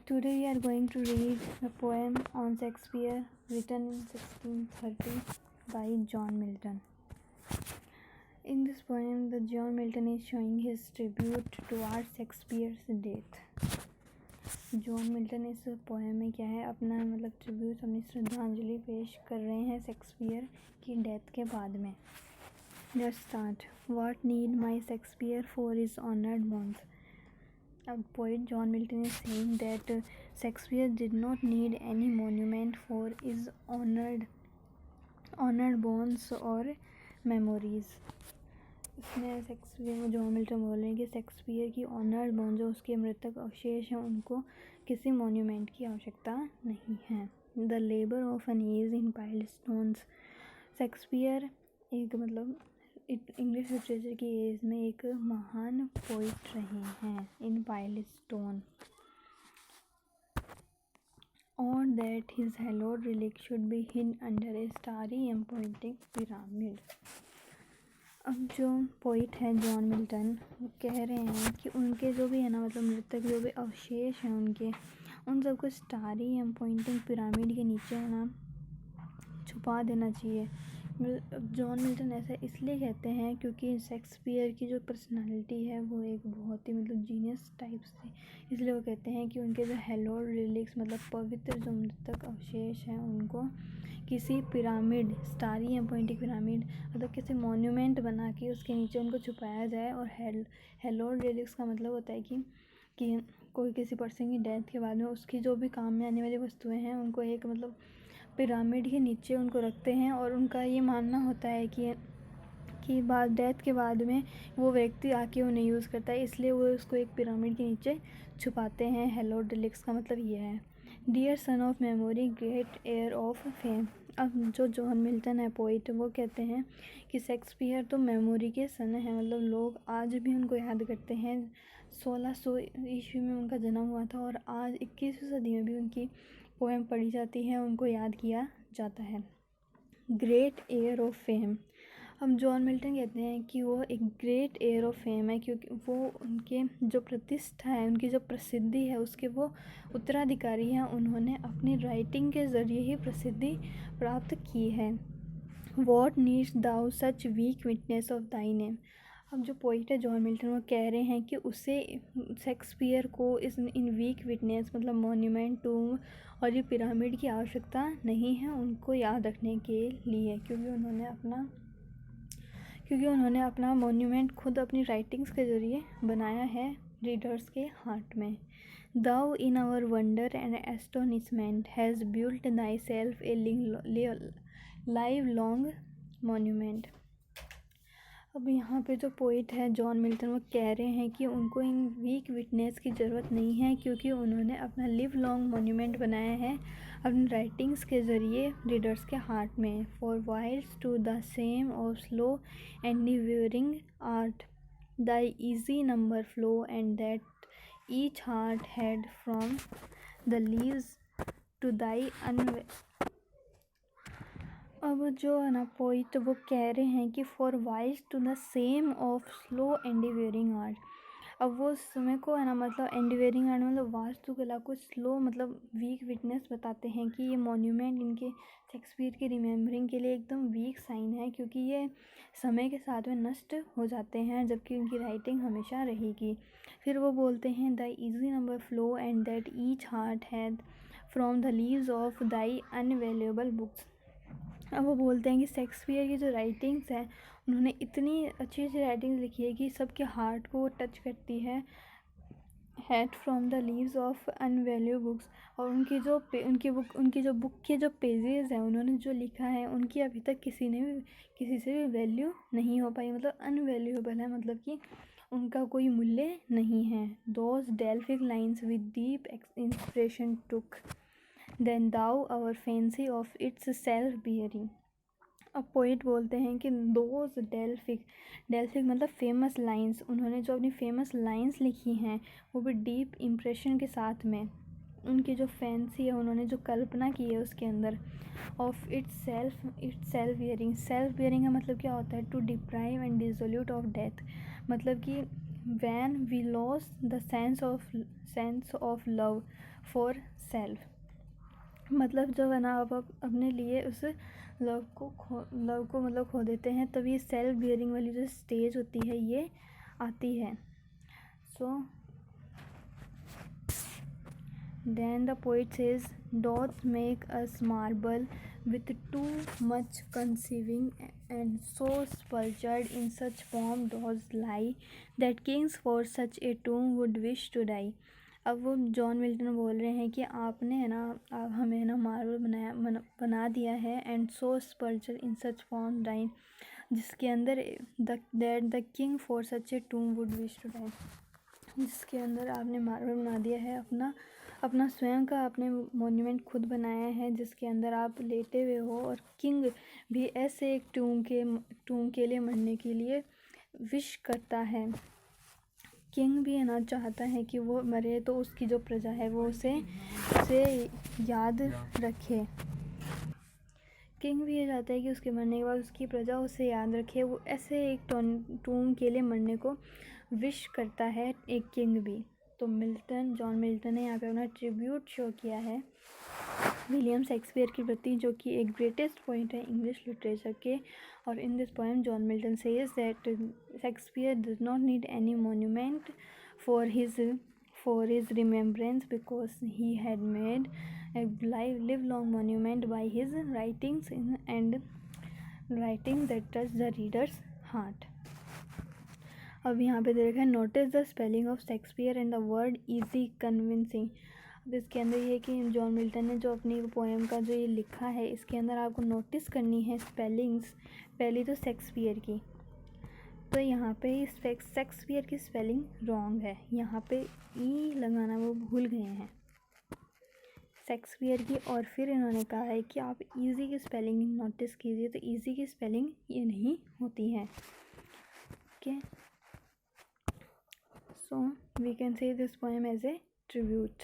Today we are going to read a poem on Shakespeare written in 1630 by John Milton. In this poem, the John Milton is showing his tribute towards Shakespeare's death. John Milton इस poem में क्या है, अपना tribute, अपनी श्रद्धांजलि पेश कर रहे हैं शेक्सपियर की डेथ के बाद में. Let's start. What need my Shakespeare for his honored bones? Poet John Milton is saying that Shakespeare did not need any monument for his honored bones or memories. इसमें शेक्सपियर, जॉन मिल्टन बोल रहे हैं कि Shakespeare की honoured bone, जो उसके मृतक अवशेष हैं, उनको किसी मोन्यूमेंट की आवश्यकता नहीं है. The labour of an age in piled stones. Shakespeare एक इंग्लिश लिटरेचर की एज में एक महान पोइट रहे हैं. In piled stone. और that his hallowed relic should be hid under a starry ypointing pyramid. अब जो पोइट है जॉन मिल्टन, वो कह रहे हैं कि उनके जो भी है ना, मृतक जो भी अवशेष हैं उनके, उन सबको स्टारी एंड पॉइंटिंग पिरामिड के नीचे है ना छुपा देना चाहिए. जॉन मिल्टन ऐसा इसलिए कहते हैं क्योंकि शेक्सपियर की जो पर्सनालिटी है वो एक बहुत ही जीनियस टाइप से, इसलिए वो कहते हैं कि उनके जो हैलोड रिलिक्स पवित्र जो मृतक अवशेष हैं उनको किसी पिरामिड, स्टारी या पॉइंटिंग पिरामिड, किसी मॉन्यूमेंट बना के उसके नीचे उनको छुपाया जाए. और हैलोड रिलिक्स का मतलब होता है कि कोई किसी पर्सन की डेथ के बाद में उसकी जो भी काम में आने वाली वस्तुएं हैं उनको एक पिरामिड के नीचे उनको रखते हैं. और उनका ये मानना होता है कि बाद डेथ के बाद में वो व्यक्ति आके उन्हें यूज़ करता है, इसलिए वो उसको एक पिरामिड के नीचे छुपाते हैं. हैलोड रिलिक्स का मतलब ये है. Dear son of memory, great heir of fame. अब जो जॉन मिल्टन है पोइट, वो कहते हैं कि शेक्सपियर तो मेमोरी के सन है, लोग आज भी उनको याद करते हैं. 1600 ईस्वी में उनका जन्म हुआ था और आज 21वीं सदी में भी उनकी पोएम पढ़ी जाती है, उनको याद किया जाता है. Great heir of fame. अब जॉन मिल्टन कहते हैं कि वो एक ग्रेट एयर ऑफ फेम है क्योंकि वो उनके जो प्रतिष्ठा है, उनकी जो प्रसिद्धि है, उसके वो उत्तराधिकारी हैं. उन्होंने अपनी राइटिंग के ज़रिए ही प्रसिद्धि प्राप्त की है. What needs thou such weak witness of thy name. अब जो पोइट है जॉन मिल्टन, वो कह रहे हैं कि उसे, शेक्सपियर को इन वीक विटनेस मॉन्यूमेंट, टूम और ये पिरामिड की आवश्यकता नहीं है उनको याद रखने के लिए, क्योंकि उन्होंने अपना मॉन्यूमेंट खुद अपनी राइटिंग्स के ज़रिए बनाया है रीडर्स के हार्ट में. Thou in our wonder and astonishment has built thyself a lifelong monument. अब यहाँ पे जो पोइट है जॉन मिल्टन, वो कह रहे हैं कि उनको इन वीक विटनेस की ज़रूरत नहीं है क्योंकि उन्होंने अपना लिव लॉन्ग मोन्यूमेंट बनाया है अपनी राइटिंग्स के ज़रिए रीडर्स के हार्ट में. For whiles to the shame of slow endeavouring art the easy number flow and that each heart had from the leaves to thy अब जो है ना पोइट, वो कह रहे हैं कि for whiles to the shame of slow endeavouring art. अब वो समय को है ना एंडिवेरिंग आर्ट वास्तुकला को स्लो वीक विटनेस बताते हैं कि ये मॉन्यूमेंट इनके शेक्सपियर की रिमेम्बरिंग के लिए एकदम वीक साइन है क्योंकि ये समय के साथ में नष्ट हो जाते हैं, जबकि उनकी राइटिंग हमेशा रहेगी. फिर वो बोलते हैं the easy number flow and that each heart had from the leaves of thy unvaluable books. अब वो बोलते हैं कि शेक्सपियर की जो राइटिंग्स हैं, उन्होंने इतनी अच्छी अच्छी राइटिंग्स लिखी है कि सबके हार्ट को टच करती है. Had from the leaves of unvalue books. और उनकी जो बुक के जो पेजेस हैं, उन्होंने जो लिखा है, उनकी अभी तक किसी से भी वैल्यू नहीं हो पाई. अनवैल्यूएबल है, कि उनका कोई मूल्य नहीं है. Those Delphic lines with deep inspiration took then thou our fancy of its self-bearing. अब पोइट बोलते हैं कि दोज डेल्फिक फेमस लाइन्स, उन्होंने जो अपनी फेमस लाइन्स लिखी हैं वो भी डीप इम्प्रेशन के साथ में, उनकी जो फैंसी है, उन्होंने जो कल्पना की है उसके अंदर, of itself bearing. Self bearing का मतलब क्या होता है? To deprive and dissolute of death. कि when we lose the sense of love for self। मतलब जब है ना आप अपने लिए उस लव को मतलब खो देते हैं, तब ये सेल्फ बियरिंग वाली जो स्टेज होती है ये आती है। सो then the poet says, doth make us marble with too much conceiving, and so sculptured in such form does lie, that kings for such a tomb would wish to die। अब वो John Milton बोल रहे हैं कि आपने है ना आप हमें है ना मार्बल बना दिया है, and so sculpture in such form die, जिसके अंदर that the king for such a tomb would wish to die, जिसके अंदर आपने मार्बल बना दिया है, अपना स्वयं का आपने मोन्यूमेंट खुद बनाया है, जिसके अंदर आप लेटे हुए हो, और किंग भी ऐसे एक टूम के लिए मरने के लिए विश करता है। किंग भी है ना चाहता है कि वो मरे तो उसकी जो प्रजा है वो उसे याद रखे। किंग भी ये चाहता है कि उसके मरने के बाद उसकी प्रजा उसे याद रखे। वो ऐसे एक टूम के लिए मरने को विश करता है, एक किंग भी। तो जॉन मिल्टन ने यहाँ पे अपना ट्रिब्यूट शो किया है विलियम शेक्सपियर के प्रति, जो कि एक ग्रेटेस्ट पॉइंट है इंग्लिश लिटरेचर के। और in this poem John Milton says that Shakespeare does not need any monument for his remembrance, because he had made a live-long monument by his writings and writing that touch the reader's heart। अब यहाँ पे देखा है, notice the spelling of Shakespeare and the word easy convincing. अब इसके अंदर ये है कि जॉन मिल्टन ने जो अपनी पोएम का जो ये लिखा है, इसके अंदर आपको नोटिस करनी है स्पेलिंग्स। पहली तो शेक्सपियर की, तो यहाँ पे शेक्सपियर की स्पेलिंग रॉन्ग है, यहाँ पे ई लगाना वो भूल गए हैं शेक्सपियर की। और फिर इन्होंने कहा है कि आप इजी की स्पेलिंग नोटिस कीजिए, तो इजी की स्पेलिंग ये नहीं होती है। Okay, so we can say this poem as a tribute.